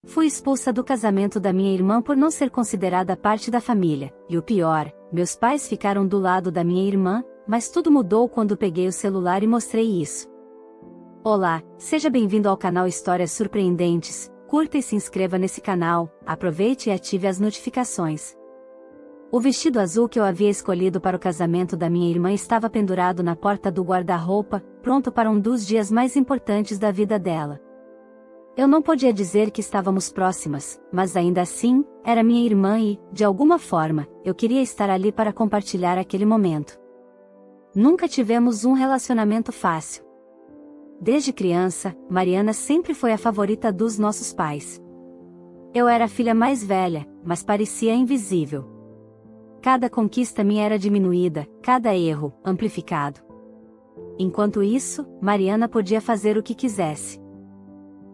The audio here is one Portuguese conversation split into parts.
Fui expulsa do casamento da minha irmã por não ser considerada parte da família, e o pior, meus pais ficaram do lado da minha irmã, mas tudo mudou quando peguei o celular e mostrei isso. Olá, seja bem-vindo ao canal Histórias Surpreendentes, curta e se inscreva nesse canal, aproveite e ative as notificações. O vestido azul que eu havia escolhido para o casamento da minha irmã estava pendurado na porta do guarda-roupa, pronto para um dos dias mais importantes da vida dela. Eu não podia dizer que estávamos próximas, mas ainda assim, era minha irmã e, de alguma forma, eu queria estar ali para compartilhar aquele momento. Nunca tivemos um relacionamento fácil. Desde criança, Mariana sempre foi a favorita dos nossos pais. Eu era a filha mais velha, mas parecia invisível. Cada conquista minha era diminuída, cada erro, amplificado. Enquanto isso, Mariana podia fazer o que quisesse.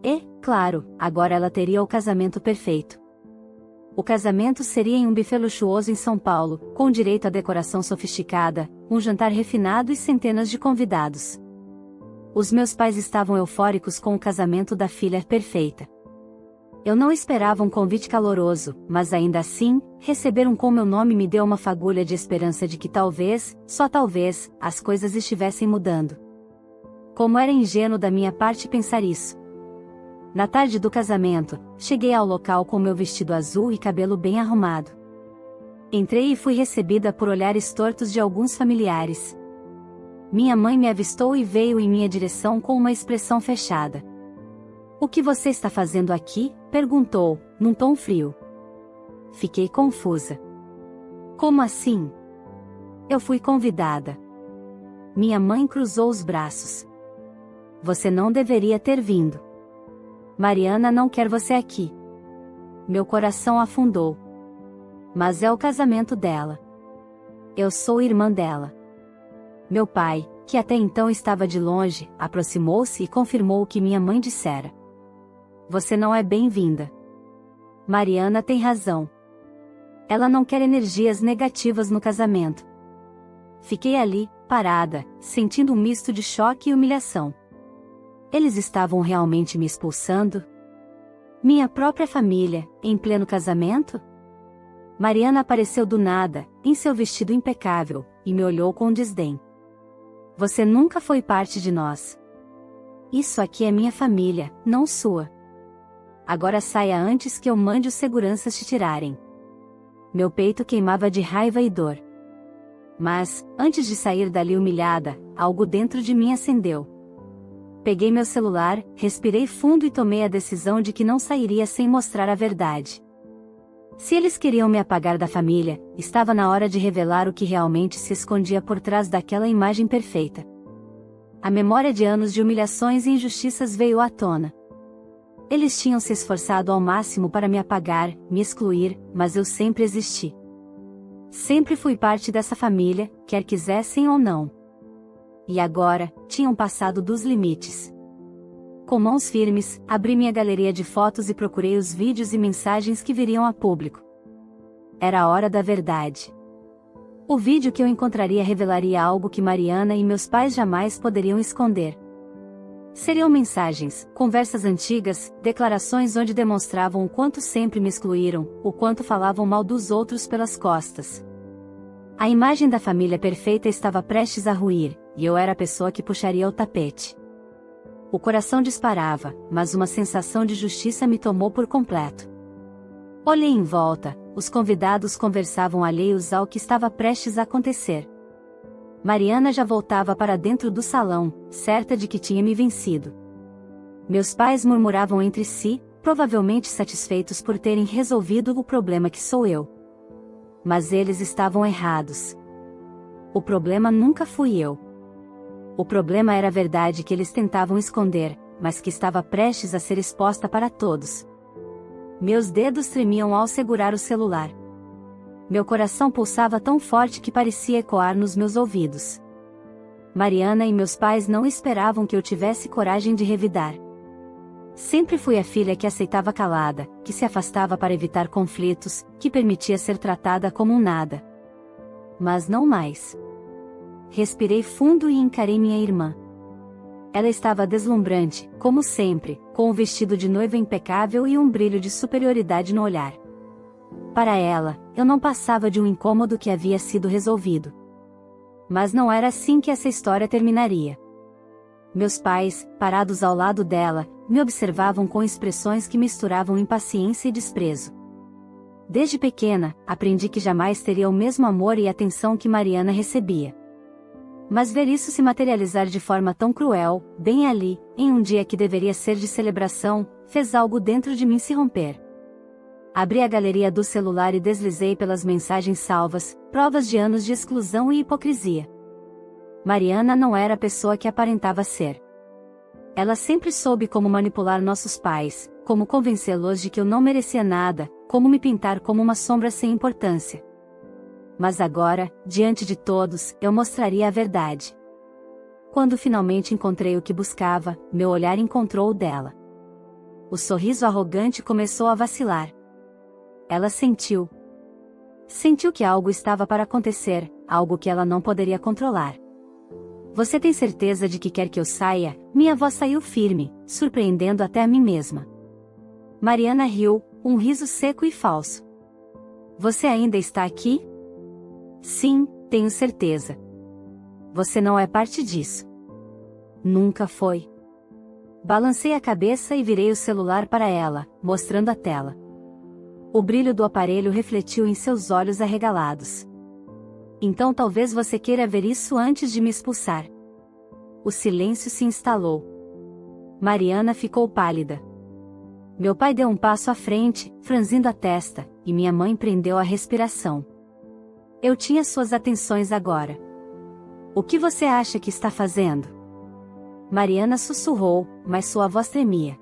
E, claro, agora ela teria o casamento perfeito. O casamento seria em um buffet luxuoso em São Paulo, com direito a decoração sofisticada, um jantar refinado e centenas de convidados. Os meus pais estavam eufóricos com o casamento da filha perfeita. Eu não esperava um convite caloroso, mas ainda assim, receber um com meu nome me deu uma fagulha de esperança de que talvez, só talvez, as coisas estivessem mudando. Como era ingênuo da minha parte pensar isso. Na tarde do casamento, cheguei ao local com meu vestido azul e cabelo bem arrumado. Entrei e fui recebida por olhares tortos de alguns familiares. Minha mãe me avistou e veio em minha direção com uma expressão fechada. "O que você está fazendo aqui?", perguntou, num tom frio. Fiquei confusa. "Como assim?" "Eu fui convidada." Minha mãe cruzou os braços. "Você não deveria ter vindo. Mariana não quer você aqui." Meu coração afundou. Mas é o casamento dela. Eu sou irmã dela. Meu pai, que até então estava de longe, aproximou-se e confirmou o que minha mãe dissera. "Você não é bem-vinda. Mariana tem razão. Ela não quer energias negativas no casamento." Fiquei ali, parada, sentindo um misto de choque e humilhação. Eles estavam realmente me expulsando? Minha própria família, em pleno casamento? Mariana apareceu do nada, em seu vestido impecável, e me olhou com desdém. "Você nunca foi parte de nós. Isso aqui é minha família, não sua. Agora saia antes que eu mande os seguranças te tirarem." Meu peito queimava de raiva e dor. Mas, antes de sair dali humilhada, algo dentro de mim acendeu. Peguei meu celular, respirei fundo e tomei a decisão de que não sairia sem mostrar a verdade. Se eles queriam me apagar da família, estava na hora de revelar o que realmente se escondia por trás daquela imagem perfeita. A memória de anos de humilhações e injustiças veio à tona. Eles tinham se esforçado ao máximo para me apagar, me excluir, mas eu sempre existi. Sempre fui parte dessa família, quer quisessem ou não. E agora, tinham passado dos limites. Com mãos firmes, abri minha galeria de fotos e procurei os vídeos e mensagens que viriam a público. Era a hora da verdade. O vídeo que eu encontraria revelaria algo que Mariana e meus pais jamais poderiam esconder. Seriam mensagens, conversas antigas, declarações onde demonstravam o quanto sempre me excluíram, o quanto falavam mal dos outros pelas costas. A imagem da família perfeita estava prestes a ruir, e eu era a pessoa que puxaria o tapete. O coração disparava, mas uma sensação de justiça me tomou por completo. Olhei em volta, os convidados conversavam alheios ao que estava prestes a acontecer. Mariana já voltava para dentro do salão, certa de que tinha me vencido. Meus pais murmuravam entre si, provavelmente satisfeitos por terem resolvido o problema que sou eu. Mas eles estavam errados. O problema nunca fui eu. O problema era a verdade que eles tentavam esconder, mas que estava prestes a ser exposta para todos. Meus dedos tremiam ao segurar o celular. Meu coração pulsava tão forte que parecia ecoar nos meus ouvidos. Mariana e meus pais não esperavam que eu tivesse coragem de revidar. Sempre fui a filha que aceitava calada, que se afastava para evitar conflitos, que permitia ser tratada como um nada. Mas não mais. Respirei fundo e encarei minha irmã. Ela estava deslumbrante, como sempre, com um vestido de noiva impecável e um brilho de superioridade no olhar. Para ela, eu não passava de um incômodo que havia sido resolvido. Mas não era assim que essa história terminaria. Meus pais, parados ao lado dela, me observavam com expressões que misturavam impaciência e desprezo. Desde pequena, aprendi que jamais teria o mesmo amor e atenção que Mariana recebia. Mas ver isso se materializar de forma tão cruel, bem ali, em um dia que deveria ser de celebração, fez algo dentro de mim se romper. Abri a galeria do celular e deslizei pelas mensagens salvas, provas de anos de exclusão e hipocrisia. Mariana não era a pessoa que aparentava ser. Ela sempre soube como manipular nossos pais, como convencê-los de que eu não merecia nada, como me pintar como uma sombra sem importância. Mas agora, diante de todos, eu mostraria a verdade. Quando finalmente encontrei o que buscava, meu olhar encontrou o dela. O sorriso arrogante começou a vacilar. Ela sentiu. Sentiu que algo estava para acontecer, algo que ela não poderia controlar. Você tem certeza de que quer que eu saia? Minha voz saiu firme, surpreendendo até a mim mesma. Mariana riu, um riso seco e falso. Você ainda está aqui? Sim, tenho certeza. Você não é parte disso. Nunca foi. Balancei a cabeça e virei o celular para ela, mostrando a tela. O brilho do aparelho refletiu em seus olhos arregalados. Então talvez você queira ver isso antes de me expulsar. O silêncio se instalou. Mariana ficou pálida. Meu pai deu um passo à frente, franzindo a testa, e minha mãe prendeu a respiração. Eu tinha suas atenções agora. O que você acha que está fazendo? Mariana sussurrou, mas sua voz tremia.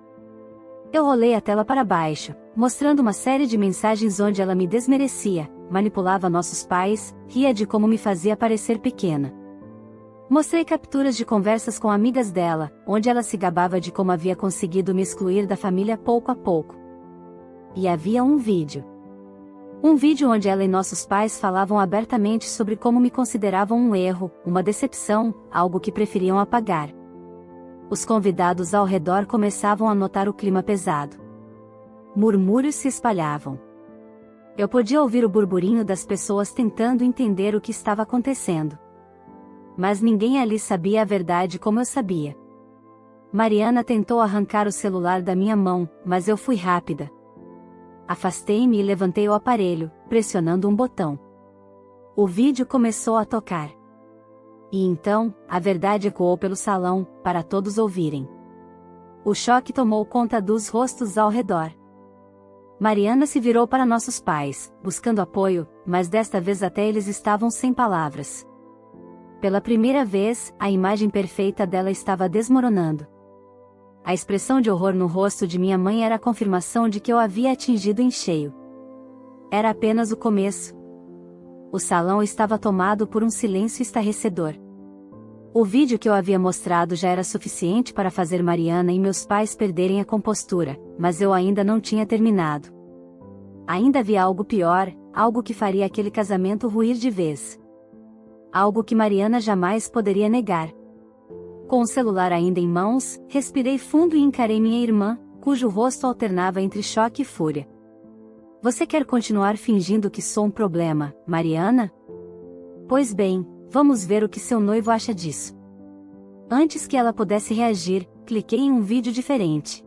Eu rolei a tela para baixo, mostrando uma série de mensagens onde ela me desmerecia, manipulava nossos pais, ria de como me fazia parecer pequena. Mostrei capturas de conversas com amigas dela, onde ela se gabava de como havia conseguido me excluir da família pouco a pouco. E havia um vídeo. Um vídeo onde ela e nossos pais falavam abertamente sobre como me consideravam um erro, uma decepção, algo que preferiam apagar. Os convidados ao redor começavam a notar o clima pesado. Murmúrios se espalhavam. Eu podia ouvir o burburinho das pessoas tentando entender o que estava acontecendo. Mas ninguém ali sabia a verdade como eu sabia. Mariana tentou arrancar o celular da minha mão, mas eu fui rápida. Afastei-me e levantei o aparelho, pressionando um botão. O vídeo começou a tocar. E então, a verdade ecoou pelo salão, para todos ouvirem. O choque tomou conta dos rostos ao redor. Mariana se virou para nossos pais, buscando apoio, mas desta vez até eles estavam sem palavras. Pela primeira vez, a imagem perfeita dela estava desmoronando. A expressão de horror no rosto de minha mãe era a confirmação de que eu havia atingido em cheio. Era apenas o começo. O salão estava tomado por um silêncio estarrecedor. O vídeo que eu havia mostrado já era suficiente para fazer Mariana e meus pais perderem a compostura, mas eu ainda não tinha terminado. Ainda havia algo pior, algo que faria aquele casamento ruir de vez. Algo que Mariana jamais poderia negar. Com o celular ainda em mãos, respirei fundo e encarei minha irmã, cujo rosto alternava entre choque e fúria. Você quer continuar fingindo que sou um problema, Mariana? Pois bem, vamos ver o que seu noivo acha disso. Antes que ela pudesse reagir, cliquei em um vídeo diferente.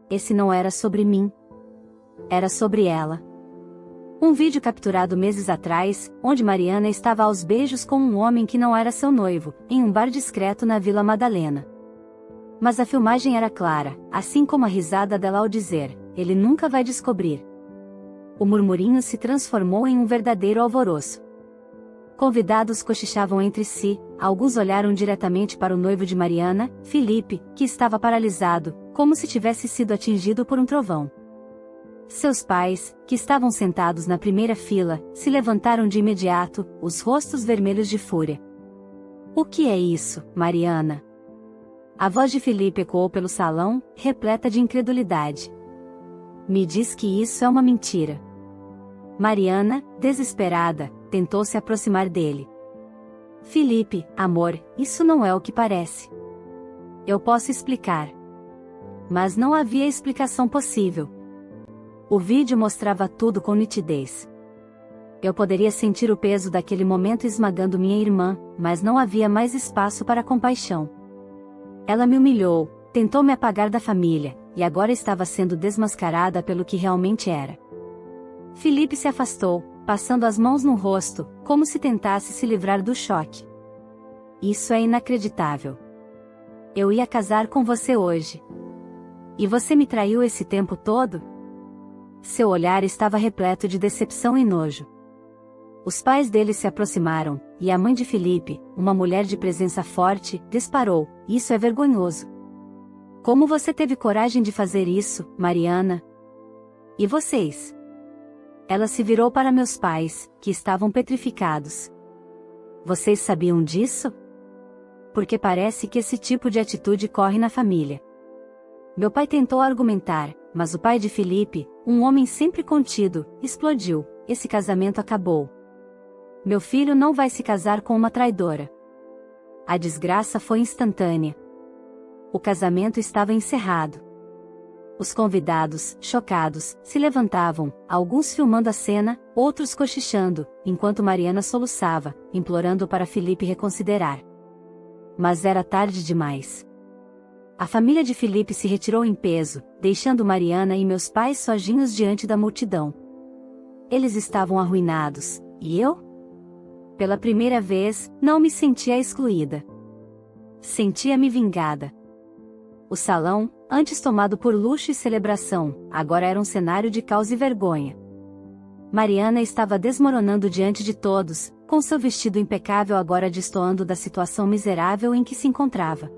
Esse não era sobre mim. Era sobre ela. Um vídeo capturado meses atrás, onde Mariana estava aos beijos com um homem que não era seu noivo, em um bar discreto na Vila Madalena. Mas a filmagem era clara, assim como a risada dela ao dizer, ele nunca vai descobrir. O murmurinho se transformou em um verdadeiro alvoroço. Convidados cochichavam entre si, alguns olharam diretamente para o noivo de Mariana, Felipe, que estava paralisado, como se tivesse sido atingido por um trovão. Seus pais, que estavam sentados na primeira fila, se levantaram de imediato, os rostos vermelhos de fúria. O que é isso, Mariana? A voz de Felipe ecoou pelo salão, repleta de incredulidade. Me diz que isso é uma mentira. Mariana, desesperada, tentou se aproximar dele. Felipe, amor, isso não é o que parece. Eu posso explicar. Mas não havia explicação possível. O vídeo mostrava tudo com nitidez. Eu poderia sentir o peso daquele momento esmagando minha irmã, mas não havia mais espaço para compaixão. Ela me humilhou, tentou me apagar da família, e agora estava sendo desmascarada pelo que realmente era. Felipe se afastou, passando as mãos no rosto, como se tentasse se livrar do choque. Isso é inacreditável. Eu ia casar com você hoje. E você me traiu esse tempo todo? Seu olhar estava repleto de decepção e nojo. Os pais dele se aproximaram, e a mãe de Felipe, uma mulher de presença forte, disparou: "Isso é vergonhoso. Como você teve coragem de fazer isso, Mariana? E vocês?" Ela se virou para meus pais, que estavam petrificados. "Vocês sabiam disso? Porque parece que esse tipo de atitude corre na família." Meu pai tentou argumentar, mas o pai de Felipe, um homem sempre contido, explodiu: "Esse casamento acabou. Meu filho não vai se casar com uma traidora." A desgraça foi instantânea. O casamento estava encerrado. Os convidados, chocados, se levantavam, alguns filmando a cena, outros cochichando, enquanto Mariana soluçava, implorando para Felipe reconsiderar. Mas era tarde demais. A família de Felipe se retirou em peso, deixando Mariana e meus pais sozinhos diante da multidão. Eles estavam arruinados, e eu? Pela primeira vez, não me sentia excluída. Sentia-me vingada. O salão, antes tomado por luxo e celebração, agora era um cenário de caos e vergonha. Mariana estava desmoronando diante de todos, com seu vestido impecável agora destoando da situação miserável em que se encontrava.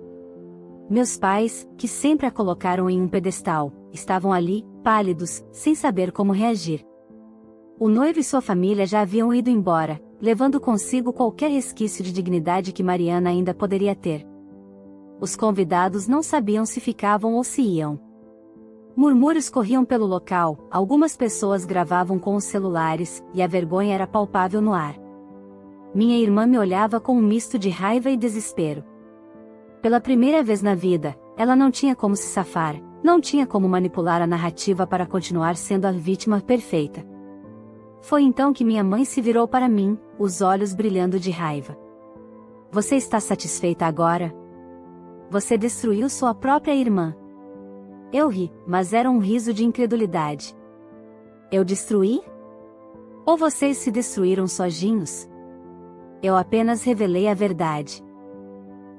Meus pais, que sempre a colocaram em um pedestal, estavam ali, pálidos, sem saber como reagir. O noivo e sua família já haviam ido embora, levando consigo qualquer resquício de dignidade que Mariana ainda poderia ter. Os convidados não sabiam se ficavam ou se iam. Murmúrios corriam pelo local, algumas pessoas gravavam com os celulares, e a vergonha era palpável no ar. Minha irmã me olhava com um misto de raiva e desespero. Pela primeira vez na vida, ela não tinha como se safar, não tinha como manipular a narrativa para continuar sendo a vítima perfeita. Foi então que minha mãe se virou para mim, os olhos brilhando de raiva. "Você está satisfeita agora? Você destruiu sua própria irmã." Eu ri, mas era um riso de incredulidade. "Eu destruí? Ou vocês se destruíram sozinhos?" Eu apenas revelei a verdade.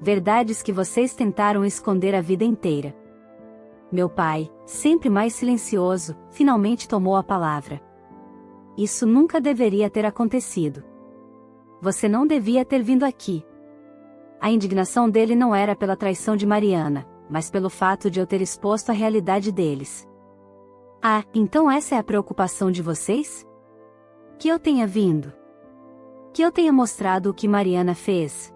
Verdades que vocês tentaram esconder a vida inteira. Meu pai, sempre mais silencioso, finalmente tomou a palavra. "Isso nunca deveria ter acontecido. Você não devia ter vindo aqui." A indignação dele não era pela traição de Mariana, mas pelo fato de eu ter exposto a realidade deles. "Ah, então essa é a preocupação de vocês? Que eu tenha vindo? Que eu tenha mostrado o que Mariana fez?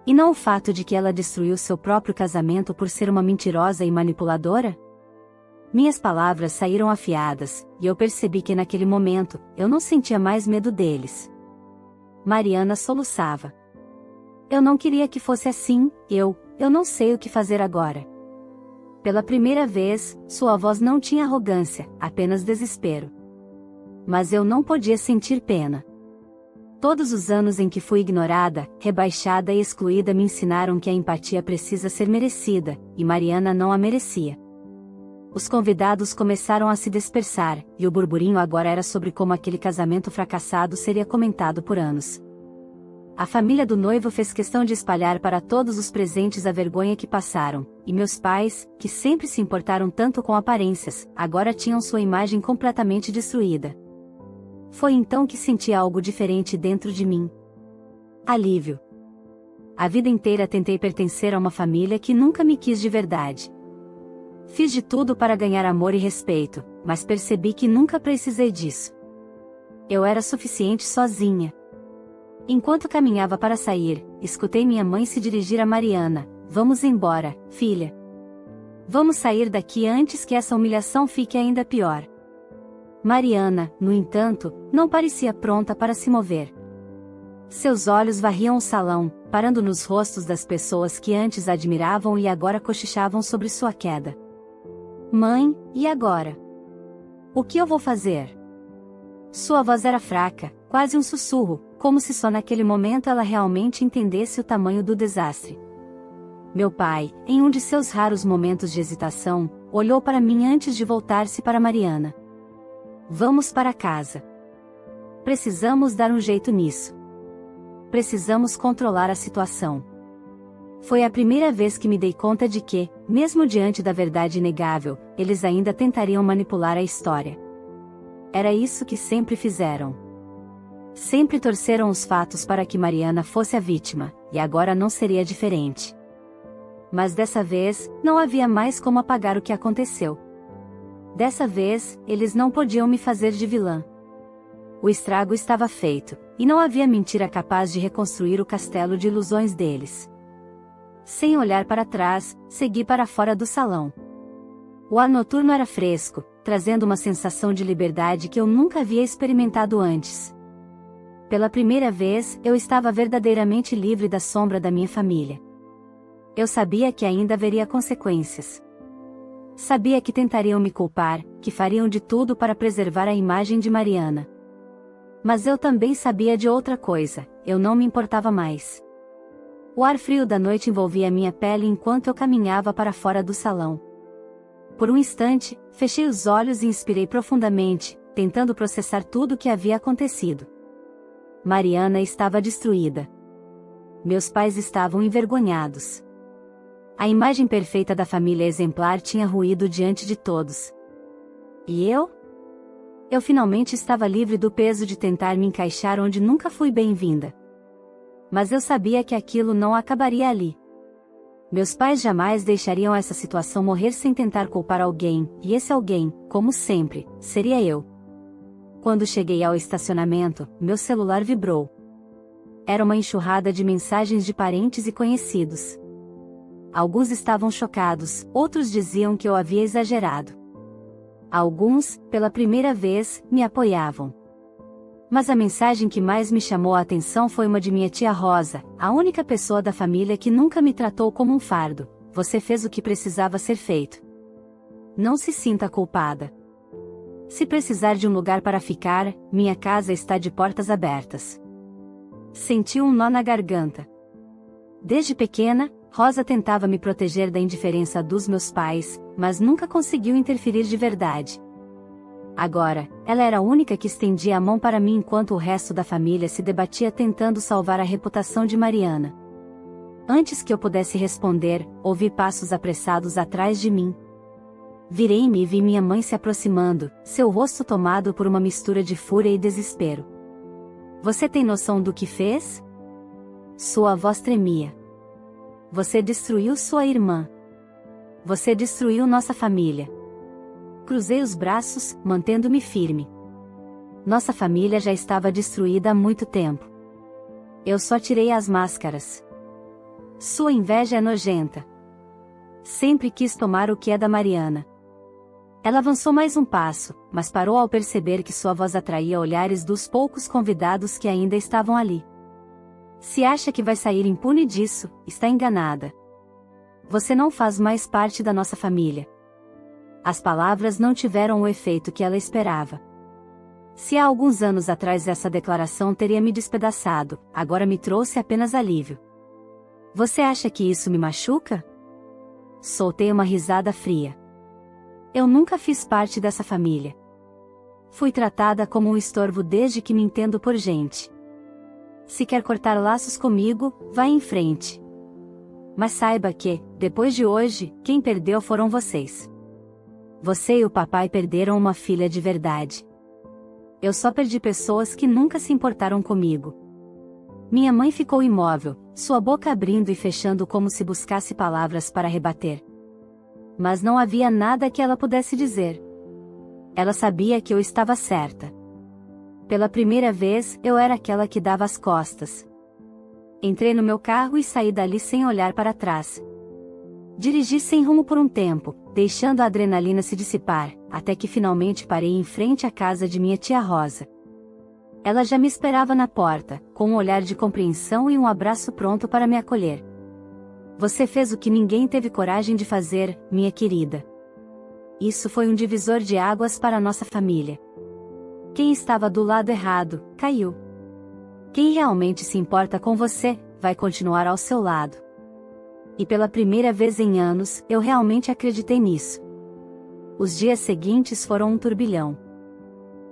E não o fato de que ela destruiu seu próprio casamento por ser uma mentirosa e manipuladora?" Minhas palavras saíram afiadas, e eu percebi que naquele momento, eu não sentia mais medo deles. Mariana soluçava. "Eu não queria que fosse assim, eu não sei o que fazer agora." Pela primeira vez, sua voz não tinha arrogância, apenas desespero. Mas eu não podia sentir pena. Todos os anos em que fui ignorada, rebaixada e excluída me ensinaram que a empatia precisa ser merecida, e Mariana não a merecia. Os convidados começaram a se dispersar, e o burburinho agora era sobre como aquele casamento fracassado seria comentado por anos. A família do noivo fez questão de espalhar para todos os presentes a vergonha que passaram, e meus pais, que sempre se importaram tanto com aparências, agora tinham sua imagem completamente destruída. Foi então que senti algo diferente dentro de mim. Alívio. A vida inteira tentei pertencer a uma família que nunca me quis de verdade. Fiz de tudo para ganhar amor e respeito, mas percebi que nunca precisei disso. Eu era suficiente sozinha. Enquanto caminhava para sair, escutei minha mãe se dirigir a Mariana: "Vamos embora, filha. Vamos sair daqui antes que essa humilhação fique ainda pior." Mariana, no entanto, não parecia pronta para se mover. Seus olhos varriam o salão, reparando nos rostos das pessoas que antes admiravam e agora cochichavam sobre sua queda. Mãe, e agora? O que eu vou fazer? Sua voz era fraca, quase um sussurro, como se só naquele momento ela realmente entendesse o tamanho do desastre. Meu pai, em um de seus raros momentos de hesitação, olhou para mim antes de voltar-se para Mariana. Vamos para casa. Precisamos dar um jeito nisso. Precisamos controlar a situação. Foi a primeira vez que me dei conta de que, mesmo diante da verdade inegável, eles ainda tentariam manipular a história. Era isso que sempre fizeram. Sempre torceram os fatos para que Mariana fosse a vítima, e agora não seria diferente. Mas dessa vez, não havia mais como apagar o que aconteceu. Dessa vez, eles não podiam me fazer de vilã. O estrago estava feito, e não havia mentira capaz de reconstruir o castelo de ilusões deles. Sem olhar para trás, segui para fora do salão. O ar noturno era fresco, trazendo uma sensação de liberdade que eu nunca havia experimentado antes. Pela primeira vez, eu estava verdadeiramente livre da sombra da minha família. Eu sabia que ainda haveria consequências. Sabia que tentariam me culpar, que fariam de tudo para preservar a imagem de Mariana. Mas eu também sabia de outra coisa, eu não me importava mais. O ar frio da noite envolvia minha pele enquanto eu caminhava para fora do salão. Por um instante, fechei os olhos e inspirei profundamente, tentando processar tudo o que havia acontecido. Mariana estava destruída. Meus pais estavam envergonhados. A imagem perfeita da família exemplar tinha ruído diante de todos. E eu? Eu finalmente estava livre do peso de tentar me encaixar onde nunca fui bem-vinda. Mas eu sabia que aquilo não acabaria ali. Meus pais jamais deixariam essa situação morrer sem tentar culpar alguém, e esse alguém, como sempre, seria eu. Quando cheguei ao estacionamento, meu celular vibrou. Era uma enxurrada de mensagens de parentes e conhecidos. Alguns estavam chocados, outros diziam que eu havia exagerado. Alguns, pela primeira vez, me apoiavam. Mas a mensagem que mais me chamou a atenção foi uma de minha tia Rosa, a única pessoa da família que nunca me tratou como um fardo. Você fez o que precisava ser feito. Não se sinta culpada. Se precisar de um lugar para ficar, minha casa está de portas abertas. Senti um nó na garganta. Desde pequena, Rosa tentava me proteger da indiferença dos meus pais, mas nunca conseguiu interferir de verdade. Agora, ela era a única que estendia a mão para mim enquanto o resto da família se debatia tentando salvar a reputação de Mariana. Antes que eu pudesse responder, ouvi passos apressados atrás de mim. Virei-me e vi minha mãe se aproximando, seu rosto tomado por uma mistura de fúria e desespero. Você tem noção do que fez? Sua voz tremia. Você destruiu sua irmã. Você destruiu nossa família. Cruzei os braços, mantendo-me firme. Nossa família já estava destruída há muito tempo. Eu só tirei as máscaras. Sua inveja é nojenta. Sempre quis tomar o que é da Mariana. Ela avançou mais um passo, mas parou ao perceber que sua voz atraía olhares dos poucos convidados que ainda estavam ali. Se acha que vai sair impune disso, está enganada. Você não faz mais parte da nossa família. As palavras não tiveram o efeito que ela esperava. Se há alguns anos atrás essa declaração teria me despedaçado, agora me trouxe apenas alívio. Você acha que isso me machuca? Soltei uma risada fria. Eu nunca fiz parte dessa família. Fui tratada como um estorvo desde que me entendo por gente. Se quer cortar laços comigo, vá em frente. Mas saiba que, depois de hoje, quem perdeu foram vocês. Você e o papai perderam uma filha de verdade. Eu só perdi pessoas que nunca se importaram comigo. Minha mãe ficou imóvel, sua boca abrindo e fechando como se buscasse palavras para rebater. Mas não havia nada que ela pudesse dizer. Ela sabia que eu estava certa. Pela primeira vez, eu era aquela que dava as costas. Entrei no meu carro e saí dali sem olhar para trás. Dirigi sem rumo por um tempo, deixando a adrenalina se dissipar, até que finalmente parei em frente à casa de minha tia Rosa. Ela já me esperava na porta, com um olhar de compreensão e um abraço pronto para me acolher. Você fez o que ninguém teve coragem de fazer, minha querida. Isso foi um divisor de águas para nossa família. Quem estava do lado errado, caiu. Quem realmente se importa com você, vai continuar ao seu lado. E pela primeira vez em anos, eu realmente acreditei nisso. Os dias seguintes foram um turbilhão.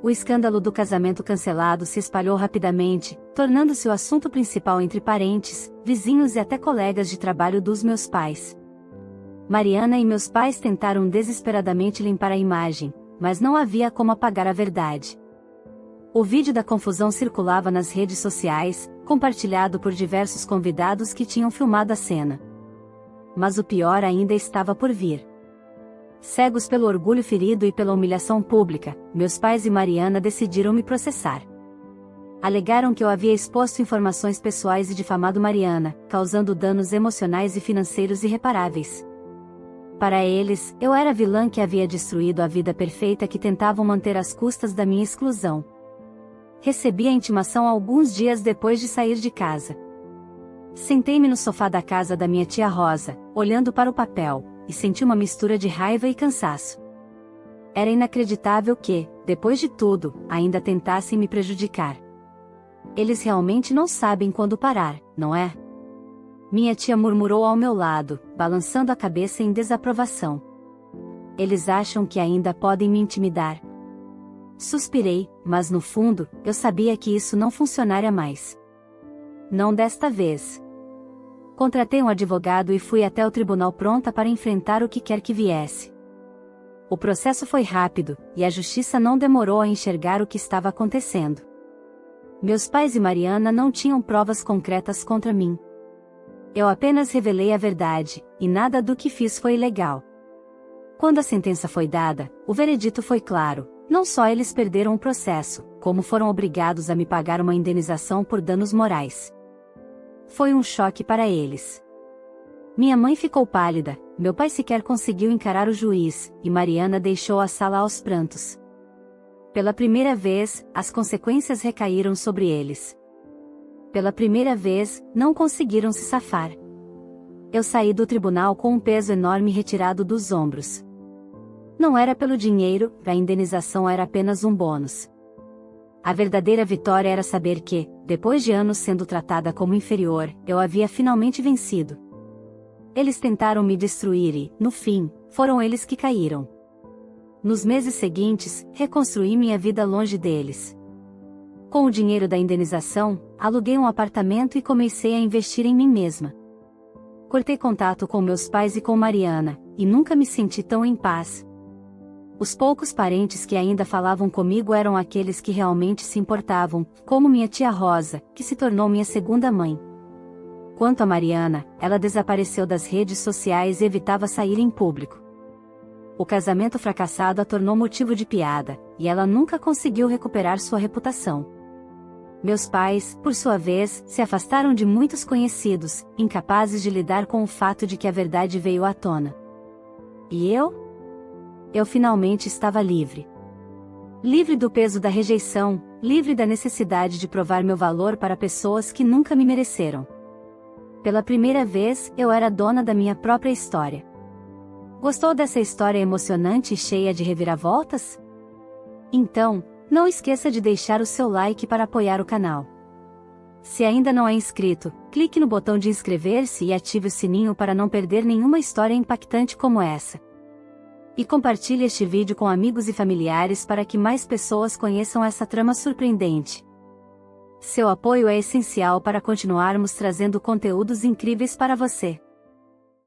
O escândalo do casamento cancelado se espalhou rapidamente, tornando-se o assunto principal entre parentes, vizinhos e até colegas de trabalho dos meus pais. Mariana e meus pais tentaram desesperadamente limpar a imagem, mas não havia como apagar a verdade. O vídeo da confusão circulava nas redes sociais, compartilhado por diversos convidados que tinham filmado a cena. Mas o pior ainda estava por vir. Cegos pelo orgulho ferido e pela humilhação pública, meus pais e Mariana decidiram me processar. Alegaram que eu havia exposto informações pessoais e difamado Mariana, causando danos emocionais e financeiros irreparáveis. Para eles, eu era a vilã que havia destruído a vida perfeita que tentavam manter às custas da minha exclusão. Recebi a intimação alguns dias depois de sair de casa. Sentei-me no sofá da casa da minha tia Rosa, olhando para o papel, e senti uma mistura de raiva e cansaço. Era inacreditável que, depois de tudo, ainda tentassem me prejudicar. Eles realmente não sabem quando parar, não é? Minha tia murmurou ao meu lado, balançando a cabeça em desaprovação. Eles acham que ainda podem me intimidar. Suspirei, mas no fundo, eu sabia que isso não funcionaria mais. Não desta vez. Contratei um advogado e fui até o tribunal pronta para enfrentar o que quer que viesse. O processo foi rápido, e a justiça não demorou a enxergar o que estava acontecendo. Meus pais e Mariana não tinham provas concretas contra mim. Eu apenas revelei a verdade, e nada do que fiz foi ilegal. Quando a sentença foi dada, o veredito foi claro: não só eles perderam o processo, como foram obrigados a me pagar uma indenização por danos morais. Foi um choque para eles. Minha mãe ficou pálida, meu pai sequer conseguiu encarar o juiz, e Mariana deixou a sala aos prantos. Pela primeira vez, as consequências recaíram sobre eles. Pela primeira vez, não conseguiram se safar. Eu saí do tribunal com um peso enorme retirado dos ombros. Não era pelo dinheiro, a indenização era apenas um bônus. A verdadeira vitória era saber que, depois de anos sendo tratada como inferior, eu havia finalmente vencido. Eles tentaram me destruir e, no fim, foram eles que caíram. Nos meses seguintes, reconstruí minha vida longe deles. Com o dinheiro da indenização, aluguei um apartamento e comecei a investir em mim mesma. Cortei contato com meus pais e com Mariana, e nunca me senti tão em paz. Os poucos parentes que ainda falavam comigo eram aqueles que realmente se importavam, como minha tia Rosa, que se tornou minha segunda mãe. Quanto a Mariana, ela desapareceu das redes sociais e evitava sair em público. O casamento fracassado a tornou motivo de piada, e ela nunca conseguiu recuperar sua reputação. Meus pais, por sua vez, se afastaram de muitos conhecidos, incapazes de lidar com o fato de que a verdade veio à tona. E eu? Eu finalmente estava livre. Livre do peso da rejeição, livre da necessidade de provar meu valor para pessoas que nunca me mereceram. Pela primeira vez, eu era dona da minha própria história. Gostou dessa história emocionante e cheia de reviravoltas? Então, não esqueça de deixar o seu like para apoiar o canal. Se ainda não é inscrito, clique no botão de inscrever-se e ative o sininho para não perder nenhuma história impactante como essa. E compartilhe este vídeo com amigos e familiares para que mais pessoas conheçam essa trama surpreendente. Seu apoio é essencial para continuarmos trazendo conteúdos incríveis para você.